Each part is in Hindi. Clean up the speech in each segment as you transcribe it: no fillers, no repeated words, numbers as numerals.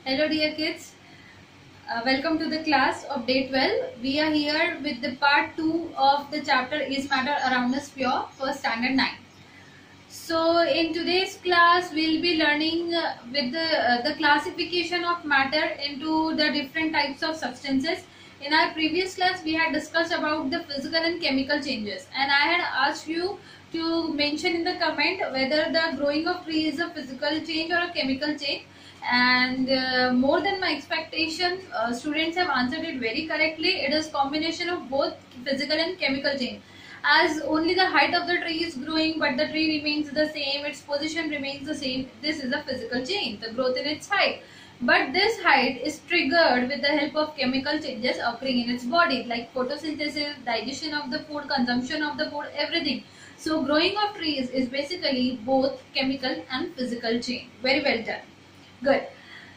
Hello dear kids, welcome to the class of day 12. We are here with the part 2 of the chapter Is Matter Around Us Pure for standard 9. So in today's class we'll be learning with the classification of matter into the different types of substances. In our previous class we had discussed about the physical and chemical changes, and I had asked you to mention in the comment whether the growing of tree is a physical change or a chemical change, and more than my expectation, students have answered it very correctly. It is combination of both physical and chemical change, as only the height of the tree is growing but the tree remains the same, its position remains the same. This is a physical change, the growth in its height. But this height is triggered with the help of chemical changes occurring in its body, like photosynthesis, digestion of the food, consumption of the food, everything. So growing of trees is basically both chemical and physical change. Very well done. Good.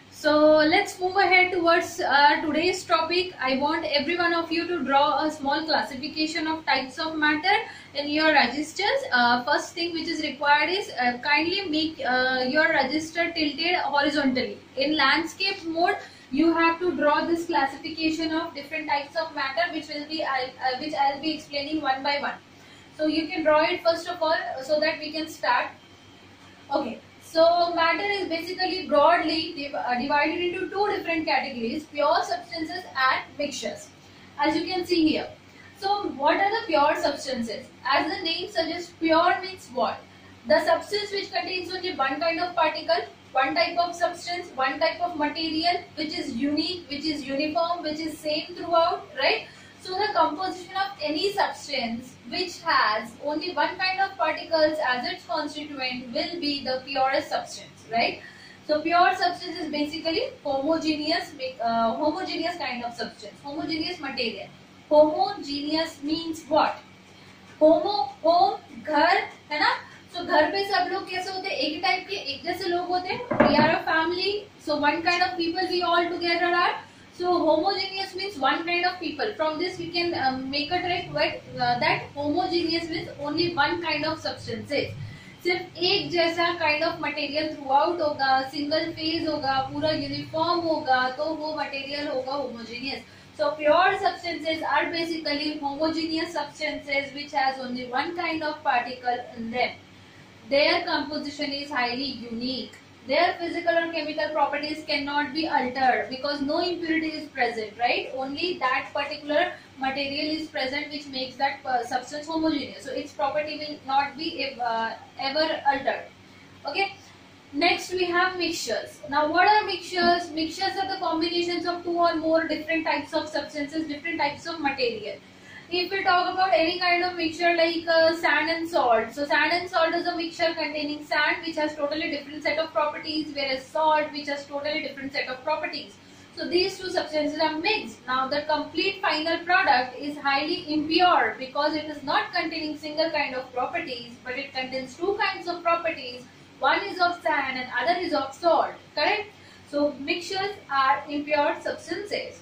So let's move ahead towards today's topic. I want every one of you to draw a small classification of types of matter in your registers. First thing which is required is kindly make your register tilted horizontally. In landscape mode, you have to draw this classification of different types of matter, which I'll be explaining one by one. So you can draw it first of all so that we can start. Okay. So matter is basically broadly divided into two different categories: pure substances and mixtures, as you can see here. So what are the pure substances? As the name suggests, pure means what? The substance which contains only one kind of particle, one type of substance, one type of material, which is unique, which is uniform, which is same throughout, right? So the composition of any substance which has only one kind of particles as its constituent will be the purest substance, right? So pure substance is basically homogeneous kind of substance, homogeneous material. Homogeneous means what? Home घर है ना. So घर पे सब लोग कैसे होते हैं? एक ही टाइप के, एक जैसे लोग होते हैं. We are a family, so one kind of people we all together are. So homogeneous means one kind of people. From this we can make a trick that homogeneous means only one kind of substances. सिर्फ एक जैसा kind of material throughout होगा, single phase होगा, पूरा uniform होगा, तो वो material होगा homogeneous. So pure substances are basically homogeneous substances which has only one kind of particle in them. Their composition is highly unique. Their physical or chemical properties cannot be altered because no impurity is present, right? Only that particular material is present which makes that substance homogeneous. So its property will not be ever altered. Okay. Next we have mixtures. Now what are mixtures? Mixtures are the combinations of two or more different types of substances, different types of material. If we talk about any kind of mixture like sand and salt, so sand and salt is a mixture containing sand which has totally different set of properties, whereas salt which has totally different set of properties. So these two substances are mixed. Now the complete final product is highly impure because it is not containing single kind of properties, but it contains two kinds of properties. One is of sand and other is of salt, correct? So mixtures are impure substances.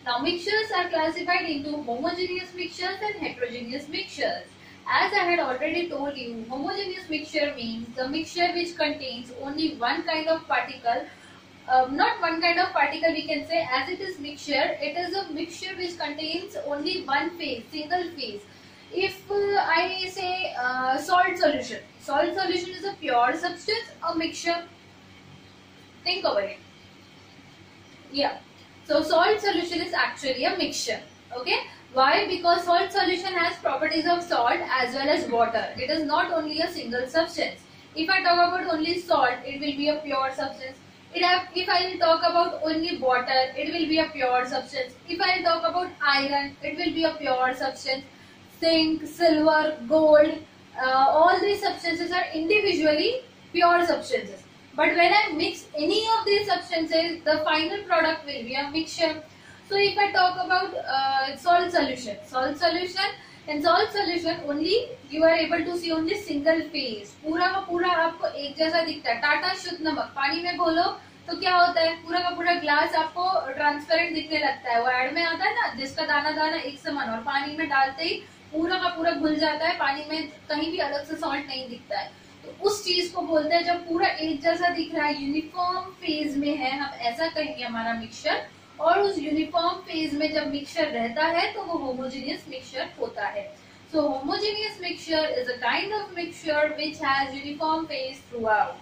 Now mixtures are classified into homogeneous mixtures and heterogeneous mixtures. As I had already told you, homogeneous mixture means the mixture which contains only one kind of particle. Not one kind of particle, we can say, as it is mixture, it is a mixture which contains only one phase, single phase. If I say salt solution is a pure substance, a mixture. Think over it. Yeah. So salt solution is actually a mixture. Okay. Why? Because salt solution has properties of salt as well as water. It is not only a single substance. If I talk about only salt, it will be a pure substance. If I will talk about only water, it will be a pure substance. If I will talk about iron, it will be a pure substance. Zinc, silver, gold, all these substances are individually pure substances. But when I mix any of these substances, the final product will be a mixture. So if I talk about salt solution only you are able to see only single phase. पूरा का पूरा आपको एक जैसा दिखता है. टाटा शुद्ध नमक पानी में घोलो तो क्या होता है? पूरा का पूरा ग्लास आपको ट्रांसपेरेंट दिखने लगता है. वो एड में आता है ना, जिसका दाना दाना एक समान, और पानी में डालते ही पूरा का पूरा घुल जाता है. पानी में कहीं भी अलग से सॉल्ट नहीं दिखता है. तो उस चीज को बोलते हैं जब पूरा एक जैसा दिख रहा है, यूनिफॉर्म फेज में है, हम ऐसा कहेंगे हमारा मिक्सचर। और उस यूनिफॉर्म फेज में जब मिक्सचर रहता है तो वो होमोजेनियस मिक्सचर होता है। So homogeneous mixture is a kind of mixture which has uniform phase throughout.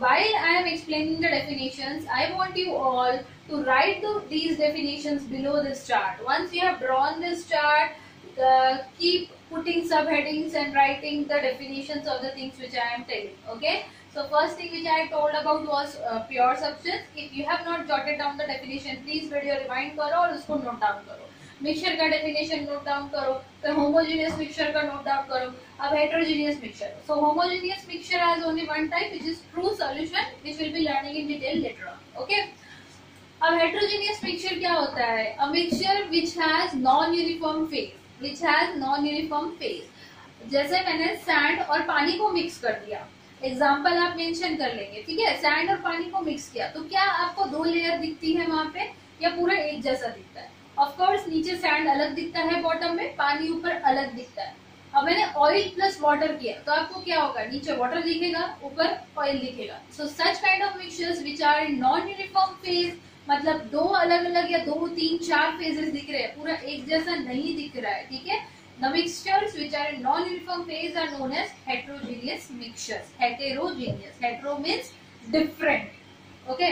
While I am explaining the definitions, I want you all to write these definitions below this chart. Once you have drawn this chart, keep putting subheadings and writing the definitions of the things which I am telling. Okay? So first thing which I told about was pure substance. If you have not jotted down the definition, please video rewind करो और उसको note down करो। मिक्सचर का डेफिनेशन नोट डाउन करो, तो होमोजेनियस मिक्सचर का नोट डाउन करो। अब heterogeneous mixture, so homogeneous mixture has only one type which is true solution, which will be learning in detail later on. Okay, अब हेटेरोजेनियस मिक्सचर क्या होता है? A mixture which has non uniform phase, which has non uniform phase. जैसे मैंने सैंड और पानी को मिक्स कर दिया, एग्जाम्पल आप मेंशन कर लेंगे, ठीक है। सैंड और पानी को मिक्स किया तो क्या आपको दो लेयर दिखती है वहां पे, या पूरा एक जैसा दिखता है? ऑफ कोर्स नीचे सैंड अलग दिखता है, बॉटम में पानी ऊपर अलग दिखता है। अब मैंने ऑयल प्लस वाटर किया तो आपको क्या होगा? नीचे वाटर दिखेगा, ऊपर ऑयल दिखेगा। So such kind of mixtures which are in non uniform phase, मतलब दो अलग अलग या दो तीन चार फेजेस दिख रहे हैं, पूरा एक जैसा नहीं दिख रहा है, ठीक है। The mixtures which are in non-uniform phase are known as heterogeneous mixtures. Heterogeneous. Hetero means different. Okay.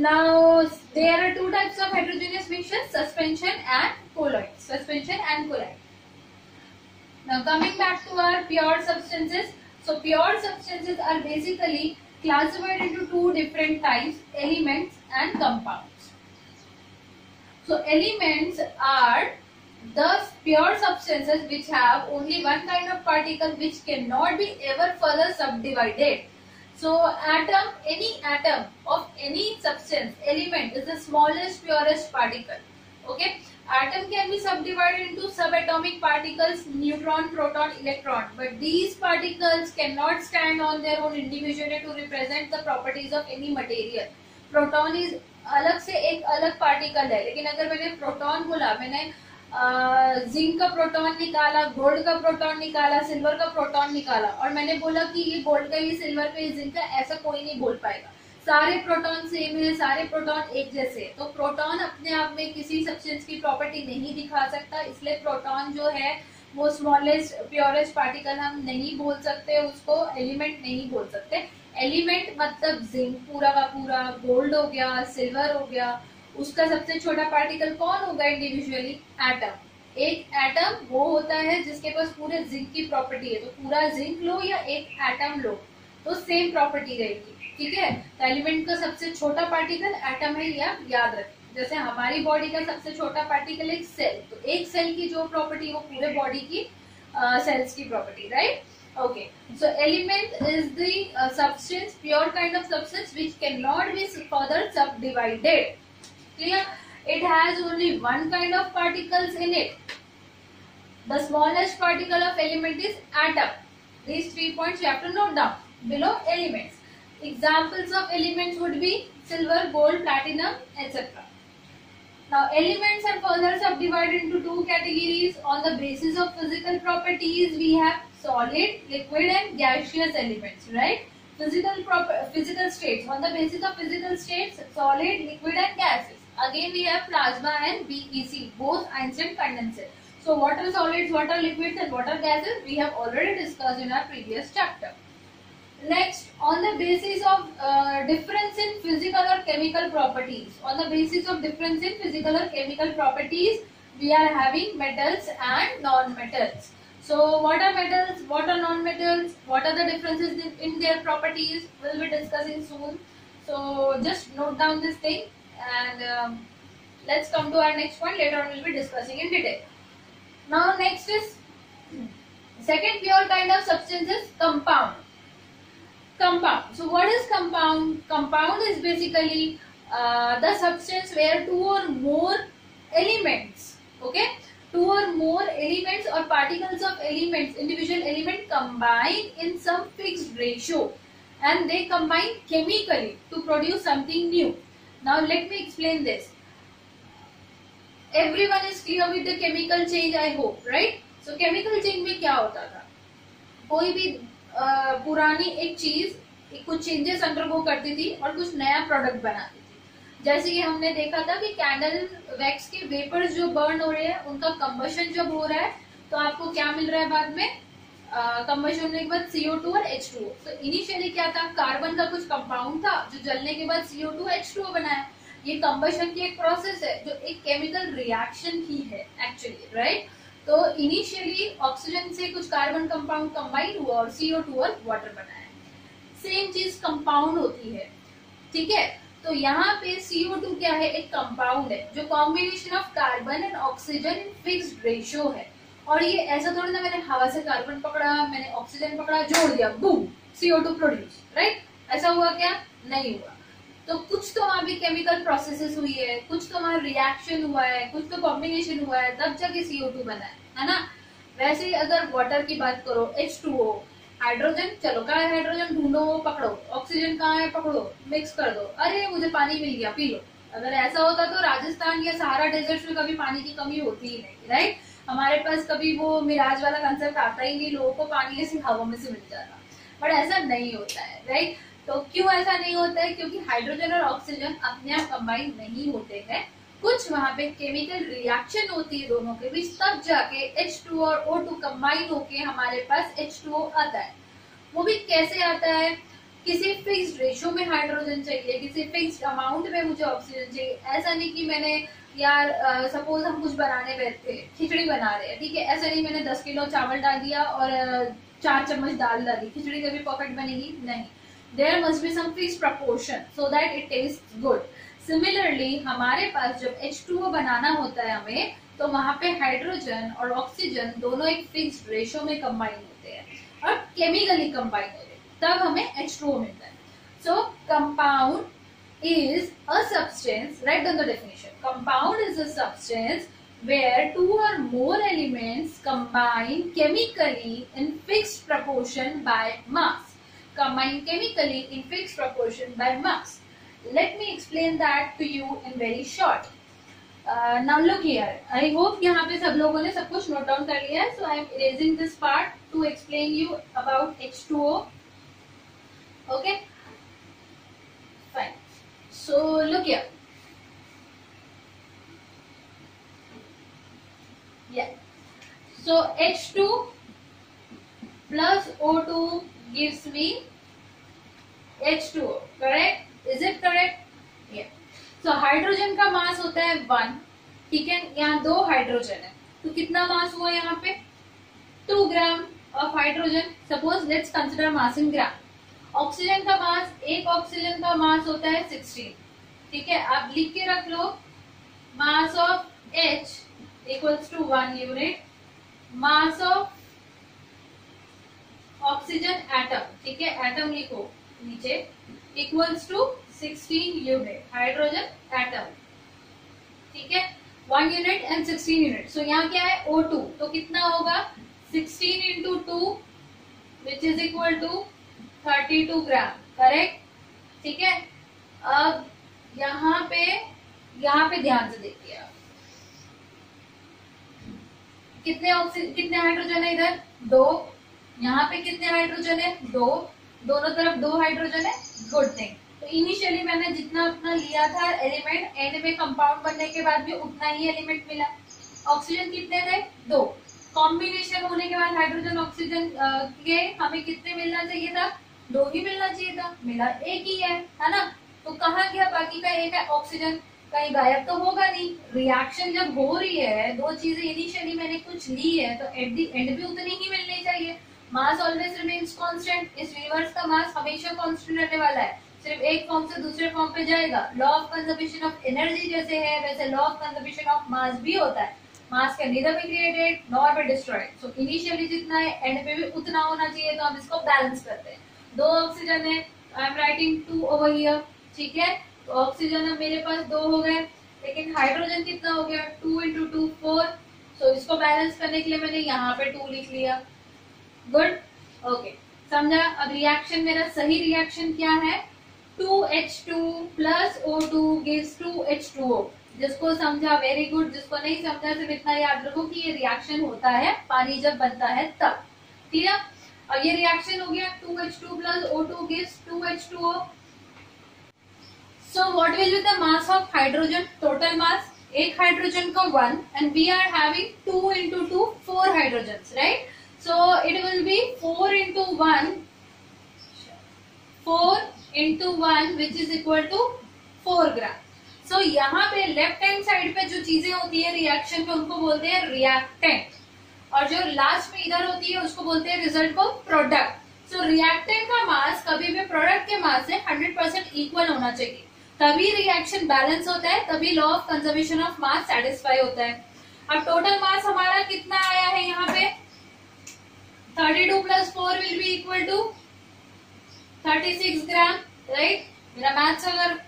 Now there are two types of heterogeneous mixtures: suspension and colloid. Suspension and colloid. Now coming back to our pure substances. So pure substances are basically classified into two different types: elements and compounds. So elements are the pure substances which have only one kind of particle which cannot be ever further subdivided. So atom, any atom of any substance, element is the smallest, purest particle. Okay, atom can be subdivided into subatomic particles, neutron, proton, electron, but these particles cannot stand on their own individually to represent the properties of any material. Proton is अलग से एक अलग पार्टिकल है, लेकिन अगर मैंने प्रोटॉन बोला, मैंने जिंक का प्रोटॉन निकाला, गोल्ड का प्रोटॉन निकाला, सिल्वर का प्रोटॉन निकाला, और मैंने बोला कि ये गोल्ड का, ये सिल्वर का, ये जिंक का, ऐसा कोई नहीं बोल पाएगा। सारे प्रोटॉन सेम है, सारे प्रोटॉन एक जैसे है। तो प्रोटॉन अपने आप में किसी सब्सटेंस की प्रॉपर्टी नहीं दिखा सकता, इसलिए प्रोटॉन जो है वो स्मॉलेस्ट प्योरेस्ट पार्टिकल हम नहीं बोल सकते, उसको एलिमेंट नहीं बोल सकते। एलिमेंट मतलब जिंक पूरा का पूरा, गोल्ड हो गया, सिल्वर हो गया, उसका सबसे छोटा पार्टिकल कौन होगा इंडिविजुअली? एटम। एक एटम वो होता है जिसके पास पूरे जिंक की प्रॉपर्टी है, तो पूरा जिंक लो या एक एटम लो तो सेम प्रॉपर्टी रहेगी, ठीक है। तो एलिमेंट का सबसे छोटा पार्टिकल एटम है, या याद रखें। जैसे हमारी बॉडी का सबसे छोटा पार्टिकल एक सेल, तो एक सेल की जो प्रॉपर्टी वो पूरे बॉडी की सेल्स की property, right? Okay, so element is the substance, pure kind of substance which cannot be further subdivided. Clear? It has only one kind of particles in it. The smallest particle of element is atom. These 3 points you have to note down below elements. Examples of elements would be silver, gold, platinum, etc. Now elements are further subdivided into two categories on the basis of physical properties. We have solid, liquid and gaseous elements, right? Physical states. On the basis of physical states, solid, liquid and gases. Again we have plasma and BEC, both instant condensate. So what are solids, what are liquids and what are gases? We have already discussed in our previous chapter. Next, on the basis of difference in physical or chemical properties. On the basis of difference in physical or chemical properties, we are having metals and non-metals. So what are metals, what are non-metals, what are the differences in their properties, we'll be discussing soon. So just note down this thing, and let's come to our next point. Later on we'll be discussing in detail. Now next is second pure kind of substance is compound. Compound. So what is compound? Compound is basically the substance where two or more elements, okay, two or more elements or particles of elements, individual element combine in some fixed ratio, and they combine chemically to produce something new. Now let me explain this. Everyone is clear with the chemical change, I hope, right? So chemical change में क्या होता था? कोई भी पुरानी एक चीज कुछ चेंजेस अंडरगो करती थी और कुछ नया प्रोडक्ट बनाती थी। जैसे कि हमने देखा था कि कैंडल वैक्स के वेपर्स जो बर्न हो रहे हैं उनका कंबशन जब हो रहा है तो आपको क्या मिल रहा है बाद में, कंबशन होने के बाद CO2 और H2O। तो इनिशियली क्या था, कार्बन का कुछ कंपाउंड था जो जलने के बाद CO2 H2O बनाया। ये कंबशन की एक प्रोसेस है जो एक केमिकल रिएक्शन की है एक्चुअली, राइट। तो इनिशियली ऑक्सीजन से कुछ कार्बन कंपाउंड कंबाइन हुआ और CO2 और वाटर बनाया। सेम चीज कंपाउंड होती है, ठीक है। तो यहाँ पे CO2 क्या है, एक कंपाउंड है जो combination of carbon and oxygen in fixed ratio है। और ये ऐसा थोड़ी ना मैंने हवा से कार्बन पकड़ा, मैंने ऑक्सीजन पकड़ा, जोड़ दिया, बूम, CO2 प्रोड्यूस, राइट। ऐसा हुआ क्या, नहीं हुआ। तो कुछ तो वहां भी केमिकल प्रोसेसेस हुई है, कुछ तो वहां रिएक्शन हुआ है, कुछ तो कॉम्बिनेशन हुआ है, तब जाके CO2 बना है ना। वैसे ही अगर वाटर की बात करो, H2O, हाइड्रोजन, चलो कहाँ है हाइड्रोजन, ढूंढो, पकड़ो, ऑक्सीजन कहाँ है, पकड़ो, मिक्स कर दो, अरे मुझे पानी मिल गया, पी लो। अगर ऐसा होता तो राजस्थान या सहारा डेजर्ट में कभी पानी की कमी होती ही नहीं, राइट। हमारे पास कभी वो मिराज वाला कंसेप्ट आता ही नहीं, लोगों को पानी ऐसी हवा में से मिल जाता, बट ऐसा नहीं होता है, राइट। तो क्यों ऐसा नहीं होता है, क्योंकि हाइड्रोजन और ऑक्सीजन अपने आप कंबाइन नहीं होते हैं, कुछ वहां पे केमिकल रिएक्शन होती है दोनों के बीच, तब जाके H2 और O2 कंबाइन होके हमारे पास H2O आता है। वो भी कैसे आता है, किसी फिक्स्ड रेशियो में हाइड्रोजन चाहिए, किसी फिक्स्ड अमाउंट में मुझे ऑक्सीजन चाहिए। ऐसा नहीं कि मैंने यार सपोज हम कुछ बनाने बैठे, खिचड़ी बना रहे हैं, ठीक है, ऐसा नहीं मैंने 10 किलो चावल डाल दिया और 4 चम्मच दाल डाली, खिचड़ी कभी परफेक्ट बनेगी नहीं। There must be some fixed proportion so that it taste good. Similarly हमारे पास जब H2O बनाना होता है हमें, तो वहां पे हाइड्रोजन और ऑक्सीजन दोनों एक फिक्स्ड रेशियो में कंबाइन होते हैं और केमिकली कंबाइन होते हैं, तब हमें H2O मिलता है। सो compound is a substance, write down the definition. Compound is a substance where two or more elements combine chemically in fixed proportion by mass. Combine chemically in fixed proportion by mass. Let me explain that to you in very short. Now look here. I hope यहाँ पे सब लोगों ने सब कुछ note down कर लिया है. So I am erasing this part to explain you about H2O. Okay? Fine. So look here. Yeah. So H2 plus O2 gives me H2O. Correct? Is it correct? Yeah. So hydrogen का मास होता है 1, ठीक है। यहाँ 2 हाइड्रोजन है, तो कितना मास हुआ यहाँ पे, 2 ग्राम of hydrogen. Suppose let's consider mass in gram. Oxygen का मास, एक ऑक्सीजन का मास होता है 16, ठीक है। आप लिख के रख लो, mass of H equals to 1 unit, mass of oxygen atom, ठीक है, एटम लिखो नीचे, equals to 16 unit hydrogen atom, ठीक है, 1 यूनिट एंड 16 यूनिट। सो यहाँ क्या है O2, तो कितना होगा 16 into 2 which is equal to 32 gram, correct, ठीक है। अब यहाँ पे ध्यान से देखिए आप, कितने हाइड्रोजन है इधर, 2, यहाँ पे कितने हाइड्रोजन है, 2, दोनों तरफ 2 हाइड्रोजन है, गुड थिंग। तो इनिशियली मैंने जितना अपना लिया था एलिमेंट, एंड में कंपाउंड बनने के बाद भी उतना ही एलिमेंट मिला। ऑक्सीजन कितने थे, 2, कॉम्बिनेशन होने के बाद हाइड्रोजन ऑक्सीजन के हमें कितने मिलना चाहिए था, 2 ही मिलना चाहिए था, मिला 1 ही है ना। तो कहाँ गया बाकी का 1 है ऑक्सीजन, कहीं गायब तो होगा नहीं। रिएक्शन जब हो रही है, 2 चीजें इनिशियली मैंने कुछ ली है, तो एट दी एंड भी उतनी ही मिलनी चाहिए। मास ऑलवेज रिमेन्स कांस्टेंट, इस यूनिवर्स का मास हमेशा कांस्टेंट रहने वाला है, सिर्फ एक फॉर्म से दूसरे फॉर्म पे जाएगा। Law of conservation of energy जैसे है, वैसे law of conservation of mass भी होता है। मास can neither be created nor be destroyed. So initially जितना है एंड पे भी उतना होना चाहिए, तो हम इसको बैलेंस करते हैं। 2 ऑक्सीजन है, I am writing 2 over here, ठीक है। तो ऑक्सीजन अब मेरे पास 2 हो गए, लेकिन हाइड्रोजन कितना हो गया, 2 इंटू 2 4। सो इसको बैलेंस करने के लिए मैंने यहाँ पे 2 लिख लिया, गुड, ओके, समझा। अब रिएक्शन, मेरा सही रिएक्शन क्या है, 2H2 plus O2 gives 2H2O। जिसको समझा वेरी गुड, जिसको नहीं समझा सिर्फ इतना याद रखो कि ये रिएक्शन होता है पानी जब बनता है तब, ठीक है। अब ये रिएक्शन हो गया 2H2 plus O2 gives 2H2O. So what will be the mass of hydrogen? Total mass, एक हाइड्रोजन का 1 and we are having 2 into 2 4 hydrogens, right? So it will be 4 into 1 which is equal to 4 gram. So यहाँ पे लेफ्ट हैंड साइड पे जो चीजें होती है रिएक्शन में उनको बोलते हैं रिएक्टेंट, और जो लास्ट में इधर होती है उसको बोलते हैं रिजल्ट को प्रोडक्ट। सो रिएक्टेंट का मास कभी भी प्रोडक्ट के मास से 100% इक्वल होना चाहिए, तभी रिएक्शन बैलेंस होता है, तभी law of conservation of mass satisfy होता है। अब टोटल मास हमारा कितना आया है यहाँ पे 32 plus 4 will be equal to 36 gram, right? मेरा मैथ्स अगर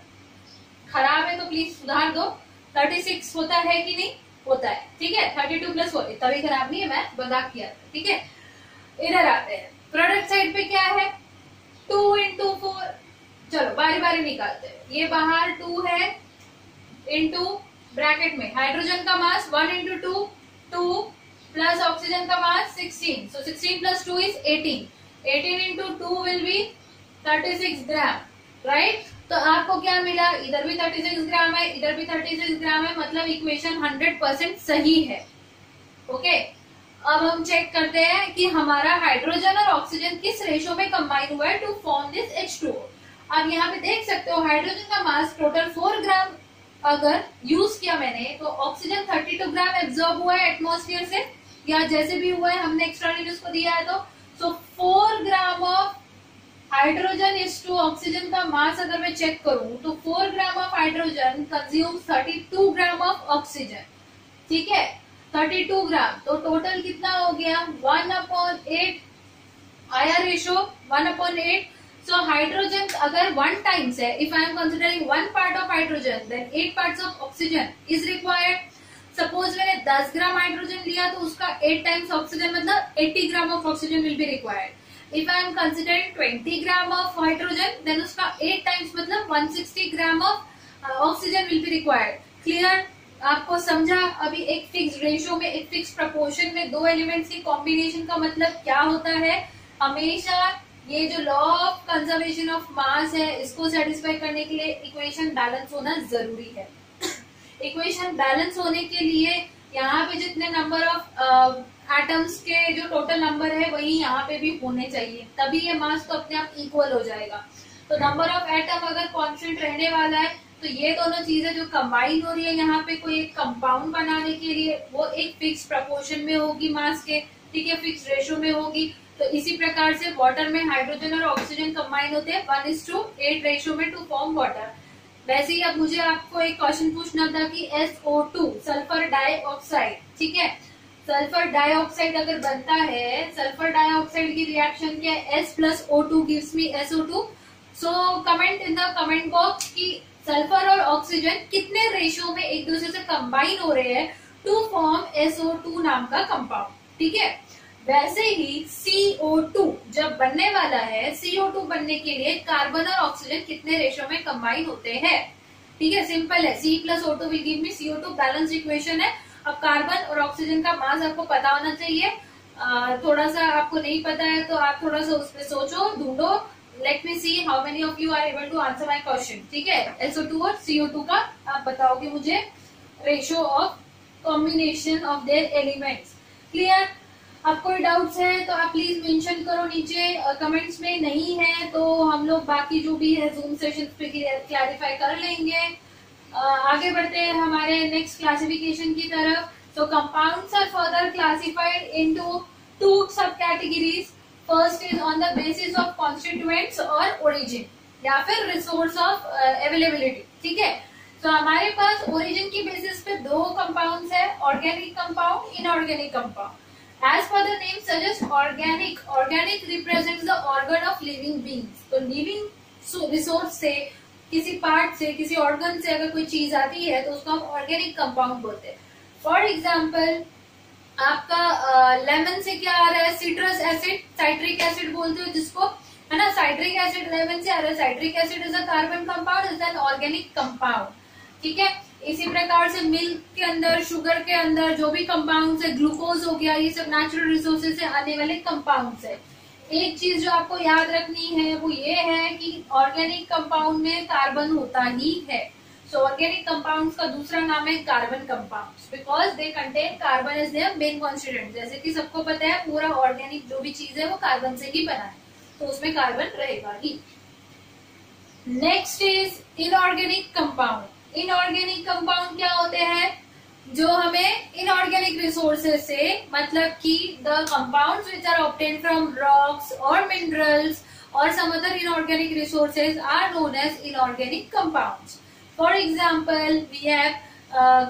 खराब है तो प्लीज सुधार दो। 36 होता है कि नहीं? होता है, ठीक है। 32 plus 4 तभी खराब नहीं है, मैं मजाक किया था, ठीक है। इधर आते हैं, प्रोडक्ट साइड पे क्या है 2 into 4, चलो बारी बारी निकालते हैं। ये बाहर 2 है इंटू ब्रैकेट में हाइड्रोजन का मास 1 into 2 2 प्लस ऑक्सीजन का मास 16, so 16 plus 2 is 18 into 2 will be 36 gram, right? तो आपको क्या मिला, इधर भी 36 ग्राम है, इधर भी 36 ग्राम है, मतलब इक्वेशन 100% सही है। ओके, अब हम चेक करते हैं कि हमारा हाइड्रोजन और ऑक्सीजन किस रेशो में कंबाइन हुआ है टू फॉर्म दिस H2O। आप यहाँ पे देख सकते हो हाइड्रोजन का मास टोटल 4 ग्राम अगर यूज किया मैंने, तो ऑक्सीजन 32 ग्राम एब्जॉर्ब हुआ है एटमॉस्फेयर से, या जैसे भी हुआ है हमने एक्स्ट्रा न्यूज को दिया है, तो 4 gram of hydrogen is to oxygen का मास अगर मैं चेक करूं तो 4 gram of hydrogen consume 32 gram of oxygen, ठीक है, 32 ग्राम। तो टोटल कितना हो गया 1/8 आया रेशो 1/8। सो हाइड्रोजन अगर 1 टाइम्स है, if I am considering 1 part of hydrogen then 8 parts of oxygen is required. Suppose मैंने 10 ग्राम हाइड्रोजन लिया तो उसका 8 टाइम्स ऑक्सीजन मतलब 80 gram of oxygen will be required. If I am considering 20 gram of hydrogen then उसका 8 टाइम्स मतलब 160 gram of oxygen will be required. Clear? आपको समझा? अभी एक फिक्स रेशियो में, एक फिक्स प्रपोर्शन में दो एलिमेंट्स की कॉम्बिनेशन का मतलब क्या होता है। हमेशा ये जो law of conservation of mass है इसको सेटिस्फाई करने के लिए इक्वेशन बैलेंस होना जरूरी है। इक्वेशन बैलेंस होने के लिए यहाँ पे जितने नंबर ऑफ एटम्स के जो टोटल नंबर है वही यहाँ पे भी होने चाहिए, तभी ये मास तो अपने आप इक्वल हो जाएगा। तो नंबर ऑफ एटम अगर कांस्टेंट रहने वाला है तो ये दोनों चीजें जो कंबाइन हो रही है यहाँ पे कोई एक कंपाउंड बनाने के लिए वो एक फिक्स प्रपोर्शन में होगी मास के, ठीक है, फिक्स रेशो में होगी। तो इसी प्रकार से वाटर में हाइड्रोजन और ऑक्सीजन कंबाइन होते हैं 1:8 रेशो में टू फॉर्म वाटर। वैसे ही अब मुझे आपको एक क्वेश्चन पूछना था कि SO2 सल्फर डाइऑक्साइड, ठीक है, सल्फर डाइऑक्साइड अगर बनता है, सल्फर डाइऑक्साइड की रिएक्शन क्या है S plus O2 gives me SO2। So comment in the comment box कि सल्फर और ऑक्सीजन कितने रेशियो में एक दूसरे से कंबाइन हो रहे हैं टू फॉर्म SO2 नाम का कंपाउंड, ठीक है। वैसे ही CO2 जब बनने वाला है, CO2 बनने के लिए कार्बन और ऑक्सीजन कितने रेशियो में कंबाइन होते हैं, ठीक है, सिंपल है, C plus O2 will give me CO2 balance equation है। अब कार्बन और ऑक्सीजन का मास आपको पता होना चाहिए, थोड़ा सा आपको नहीं पता है तो आप थोड़ा सा उस पर सोचो, ढूंढो। Let me see how many of you are able to answer my question, ठीक है। SO2 और CO2 का आप बताओगे मुझे ratio of combination of their elements. Clear? आप कोई डाउट्स है तो आप प्लीज मेंशन करो नीचे कमेंट्स में, नहीं है तो हम लोग बाकी जो भी है जूम सेशन पे क्लैरिफाई कर लेंगे। आगे बढ़ते हैं हमारे नेक्स्ट क्लासिफिकेशन की तरफ। So compounds are further classified into 2 sub categories. First is on the basis of constituents और ओरिजिन या फिर रिसोर्स ऑफ अवेलेबिलिटी, ठीक है। तो हमारे पास ओरिजिन की बेसिस पे 2 कंपाउंड्स है, organic compound, inorganic compound. As per the name suggests, organic represents the organ of living beings। तो living रिसोर्स से, किसी पार्ट से, किसी ऑर्गन से अगर कोई चीज आती है तो उसको हम ऑर्गेनिक कंपाउंड बोलते हैं। फॉर एग्जाम्पल आपका लेमन से क्या आ रहा है, सिट्रस एसिड, साइट्रिक एसिड बोलते हो जिसको, है ना, साइट्रिक एसिड लेमन से आ रहा है। Citric acid is a carbon compound, is an organic compound, ठीक है। इसी प्रकार से मिल्क के अंदर, शुगर के अंदर जो भी कंपाउंड्स है, ग्लूकोज हो गया, ये सब नेचुरल रिसोर्सेज से आने वाले कंपाउंड्स है। एक चीज जो आपको याद रखनी है वो ये है कि ऑर्गेनिक कंपाउंड में कार्बन होता ही है. सो ऑर्गेनिक कंपाउंड्स का दूसरा नाम है carbon compounds because they contain carbon is their main constituent. जैसे कि सबको पता है पूरा ऑर्गेनिक जो भी चीज है वो कार्बन से ही बना है, तो उसमें कार्बन रहेगा ही. Next is inorganic compound. Inorganic compound क्या होते हैं? जो हमें इनऑर्गेनिक रिसोर्सेज से, मतलब कि the compounds which are obtained from rocks और मिनरल्स और some other inorganic resources are known as inorganic compounds. For example we have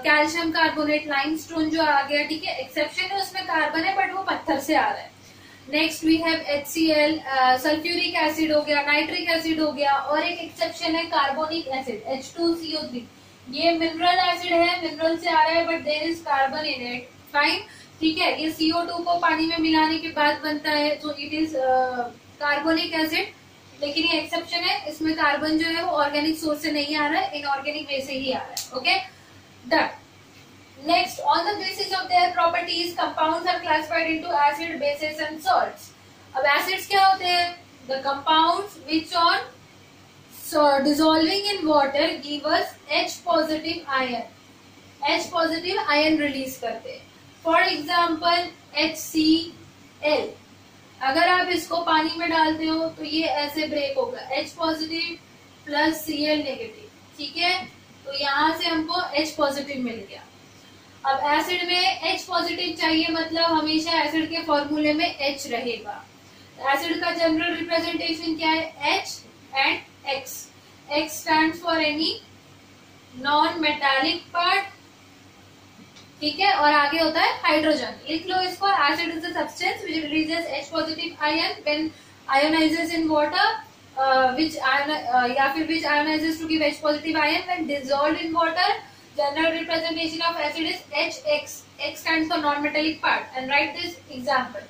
calcium carbonate, limestone जो आ गया, ठीक है, एक्सेप्शन है उसमें कार्बन है बट वो पत्थर से आ रहा है. Next we have HCl, sulphuric acid हो गया, नाइट्रिक एसिड हो गया, और एक एक्सेप्शन है कार्बोनिक एसिड H2CO3. ये मिनरल एसिड है, मिनरल से आ रहा है but there is carbon in it. Fine, ठीक है. ये CO2 को पानी में मिलाने के बाद बनता है, तो इट इज कार्बोनिक एसिड. लेकिन ये एक्सेप्शन है, इसमें कार्बन जो है वो ऑर्गेनिक सोर्स से नहीं आ रहा है, इनऑर्गेनिक वे से ही आ रहा है. Okay, done. Next, on the basis of their properties, compounds are classified into acid, bases and salts. अब acids क्या होते हैं? The compounds which on dissolving in water give us H positive ion. H positive ion release करते हैं. For example, HCl. अगर आप इसको पानी में डालते हो तो ये ऐसे ब्रेक होगा, H positive plus Cl negative. ठीक है, तो यहाँ से हमको H positive मिल गया. अब एसिड में H पॉजिटिव चाहिए, मतलब हमेशा एसिड के फॉर्मूले में H रहेगा. एसिड का जनरल रिप्रेजेंटेशन क्या है? H and X. X stands for any non metallic part, ठीक है, और आगे होता है हाइड्रोजन. लिख लो इसको. Acid is the substance which releases H positive ion when ionizes in water, या फिर which ionizes to give H positive ion when dissolved in water. General representation of acid is HX. X stands for non-metallic part. And write this example.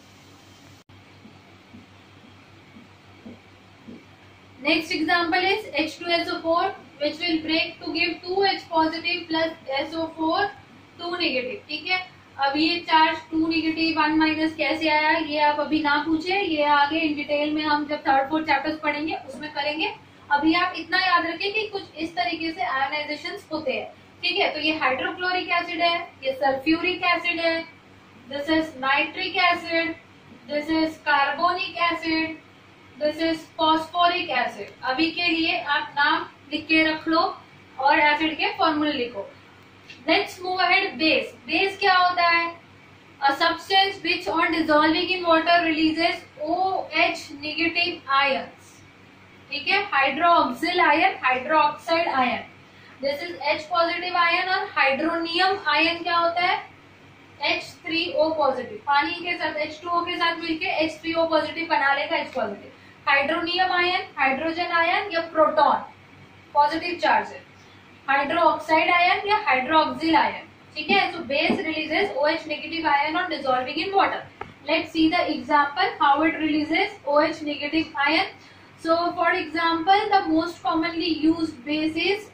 Next example is H2SO4, which will break to give 2H positive plus SO4 2 negative. ठीक है. अब ये चार्ज 2 नेगेटिव 1 माइनस कैसे आया, ये आप अभी ना पूछे, ये आगे इन डिटेल में हम जब 3rd 4th चैप्टर्स पढ़ेंगे उसमें करेंगे. अभी आप इतना याद रखें कि कुछ इस तरीके से आयोनाइजेशन होते हैं. ठीक है, तो ये हाइड्रोक्लोरिक एसिड है, ये सल्फ्यूरिक एसिड है, this is nitric acid, this is carbonic acid, this is phosphoric acid. अभी के लिए आप नाम लिख के रख लो और एसिड के फॉर्मूले लिखो. Let's move ahead. Base. Base क्या होता है? A substance which on dissolving in water releases OH negative ions. ठीक है, hydroxyl ion, hydroxide ion. This is H positive ion. और हाइड्रोनियम आयन क्या होता है? H3O positive. पानी के साथ H2O के साथ मिलके H3O पॉजिटिव बना लेगा H positive. Hydronium ion, hydrogen ion या प्रोटॉन, पॉजिटिव चार्ज है. हाइड्रोक्साइड आयन या हाइड्रोक्सिल आयन. ठीक है, so base releases OH negative ion on dissolving in water. Let's see the example how it releases OH negative ion. So for example the most commonly used base is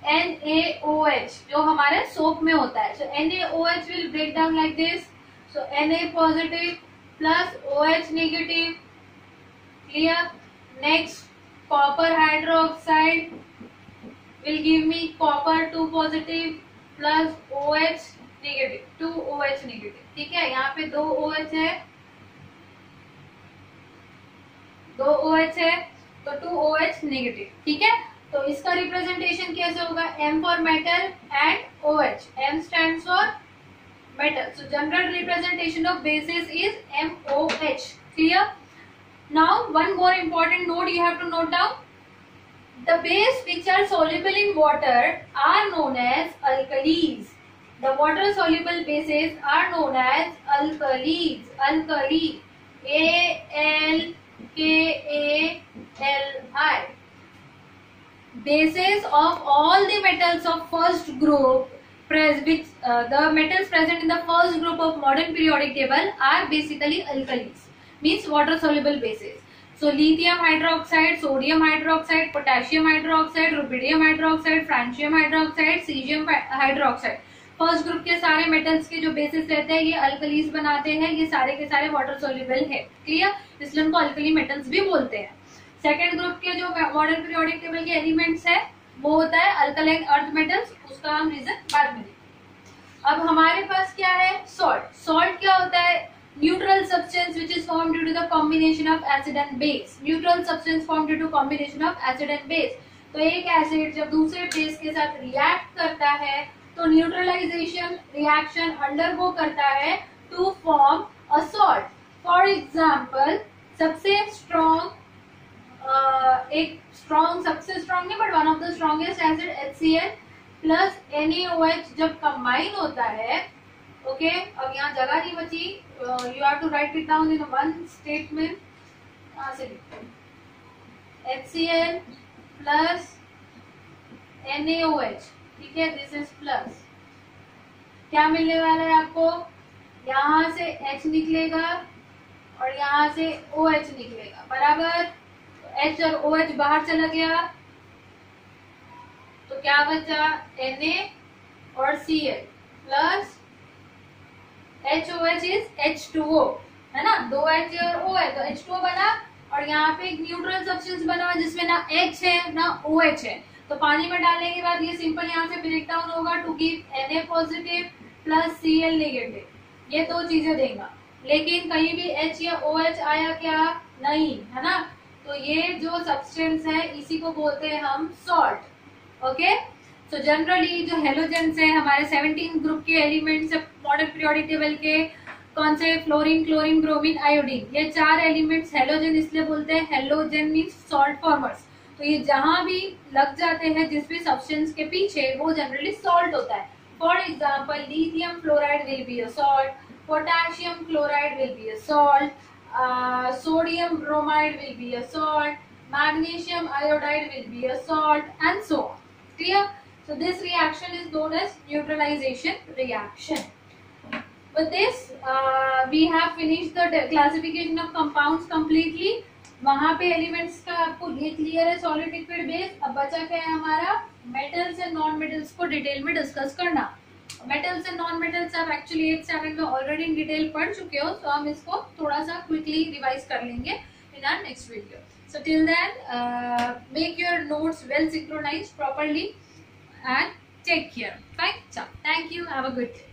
NaOH, जो हमारे सोप में होता है. So NaOH will break down like this. So Na positive plus OH negative. Clear? Next, copper hydroxide will give me copper 2 positive plus OH negative, 2 OH negative. ठीक है, यहाँ पे 2 OH है, 2 OH है, तो 2 OH negative. ठीक है, तो इसका रिप्रेजेंटेशन कैसे होगा? M for metal and OH. M stands for metal. So general representation of bases is MOH. Clear? Now one more important note you have to note down. The base which are soluble in water are known as alkalis. The water soluble bases are known as alkalis. Alkali. ALKALI. Bases of all the metals of first group, the metals present in the first group of modern periodic table are basically alkalis, means water soluble bases. So lithium hydroxide, sodium hydroxide, potassium hydroxide, rubidium hydroxide, francium hydroxide, cesium hydroxide. First group के सारे मेटल्स के जो बेसिस रहते हैं ये अल्कलीज बनाते हैं, ये सारे के सारे वाटर सोल्यूबल है। क्लियर, इसलिए उनको अल्कली मेटल्स भी बोलते हैं। सेकेंड ग्रुप के जो मॉडर्न पीरियोडिक टेबल के एलिमेंट्स है वो होता है अल्कलाइन अर्थ मेटल्स, उसका हम रीजन बाद में देखेंगे। अब हमारे पास क्या है, सॉल्ट। सॉल्ट क्या होता है, neutral substance which is form due to the combination of acid and base. Neutral substance form due to combination of acid and base. तो एक एसिड जब दूसरे बेस के साथ रिएक्ट करता है तो न्यूट्रलाइजेशन रिएक्शन अंडरगो करता है to form a salt. For example सबसे स्ट्रॉन्ग सबसे स्ट्रॉन्ग नहीं but one of the strongest acid HCl plus NaOH जब कंबाइन होता है, ओके, अब यहाँ जगह नहीं बची, you have to write it down in one statement. HCl plus NaOH, ठीक है, दिस इज प्लस। क्या मिलने वाला है आपको, यहाँ से H निकलेगा और यहाँ से OH निकलेगा, बराबर। H और OH बाहर चला गया तो क्या बचा, Na और Cl plus HOH is H2O, है ना, दो H और O है तो H2O बना, और यहाँ पे एक न्यूट्रल सब्सटेंस बना जिसमें ना H है ना OH है, तो पानी में डालने के बाद ये सिंपल यहाँ से ब्रेक डाउन होगा to give Na positive plus Cl negative, ये दो चीजें देगा। लेकिन कहीं भी H या OH आया क्या, नहीं, है ना, तो ये जो सब्सटेंस है इसी को बोलते हैं हम सॉल्ट। ओके, सो जनरली जो हेलोजेंस है हमारे 17 ग्रुप के एलिमेंट्स मॉडर्न पीरियोडिक टेबल के, कौन से, फ्लोरीन, क्लोरीन, ब्रोमीन, आयोडीन, ये चार एलिमेंट्स हेलोजन इसलिए बोलते हैं, हेलोजन मीन्स सॉल्ट फॉर्मर्स। तो ये जहां भी लग जाते हैं जिस भी सब्सटेंस के पीछे वो जनरली सॉल्ट होता है। For example lithium fluoride will be a salt, potassium chloride will be a salt, sodium bromide will be a salt, magnesium iodide will be a salt, and so on. Clear? So this reaction is known as neutralization reaction. With this, we have finished the classification of compounds completely. वहाँ पे एलिमेंट्स का आपको ये क्लियर है, सॉलिड, लिक्विड, बेस। अब बचा क्या है हमारा, मेटल्स एंड नॉन मेटल्स को डिटेल में डिस्कस करना। मेटल्स एंड नॉन मेटल्स आप एक्चुअली 8-7 में ऑलरेडी इन डिटेल पढ़ चुके हो, तो हम इसको थोड़ा सा क्विकली रिवाइज कर लेंगे in our next video. So till then make your notes well synchronised properly and take care. Fine, thank you, have a good day.